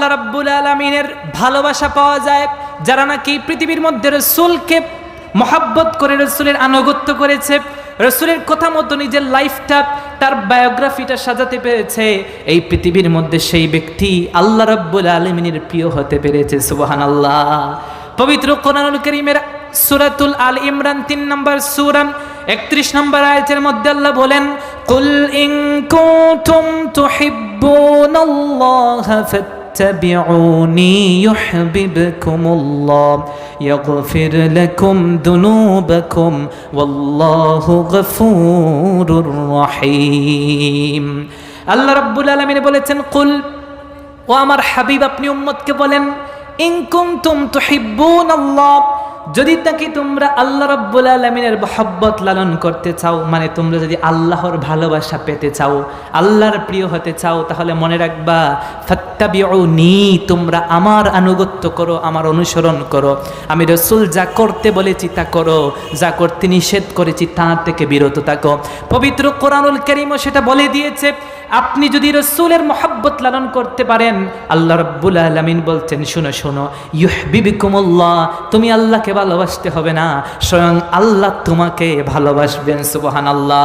আল্লাহ রাব্বুল আলামিনের ভালোবাসা পাওয়া যায় যারা নাকি পৃথিবীর মধ্যে রাসূলকে মহব্বত করে, রাসূলের আনুগত্য করেছে, রাসূলের কথা মতো নিজের লাইফটা, তার বায়োগ্রাফিটা সাজাতে পেরেছে। এই পৃথিবীর মধ্যে সেই ব্যক্তি আল্লাহ রাব্বুল আলামিনের প্রিয় হতে পেরেছে। সুবহানাল্লাহ। পবিত্র কোরআনুল কারীমের সূরাতুল আল ইমরান 3 নম্বর সূরা 31 নম্বর আয়াতের মধ্যে আল্লাহ বলেন, কুল ইন কুনতুম তুহিব্বুনাল্লাহা ফাত্তাবিউনি ইউহিব্বুকুমুল্লাহ ইয়াগফির লাকুম যুনুবাকুম ওয়াল্লাহু গফুরুর রহিম। আল্লাহ রাব্বুল আলামিন বলেছেন, কুল, ও আমার হাবিব আপনি উম্মতকে বলেন, ইন কুনতুম তুহিব্বুনাল্লাহ, যদি তাকে তোমরা আল্লাহ রাব্বুল আলামিনের মহব্বত লালন করতে চাও, মানে তোমরা যদি আল্লাহর ভালোবাসা পেতে চাও, আল্লাহর প্রিয় হতে চাও, তাহলে মনে রাখবা ফাত্তাবিউনি, তোমরা আমার আনুগত্য করো, আমার অনুসরণ করো। আমি রাসূল যা করতে বলেছি তা করো, যা করতে নিষেধ করেছি তা থেকে বিরত থাকো। পবিত্র কোরআনুল কারীমও সেটা বলে দিয়েছে। আপনি যদি রাসূলের মহব্বত লালন করতে পারেন, আল্লাহ রাব্বুল আলামিন বলছেন, শোনো শোনো, ইউহিব্বুকুমুল্লাহ, তুমি আল্লাহকে ভালোবাসতে হবে না, স্বয়ং আল্লাহ তোমাকে ভালোবাসবেন। সুবহানাল্লাহ।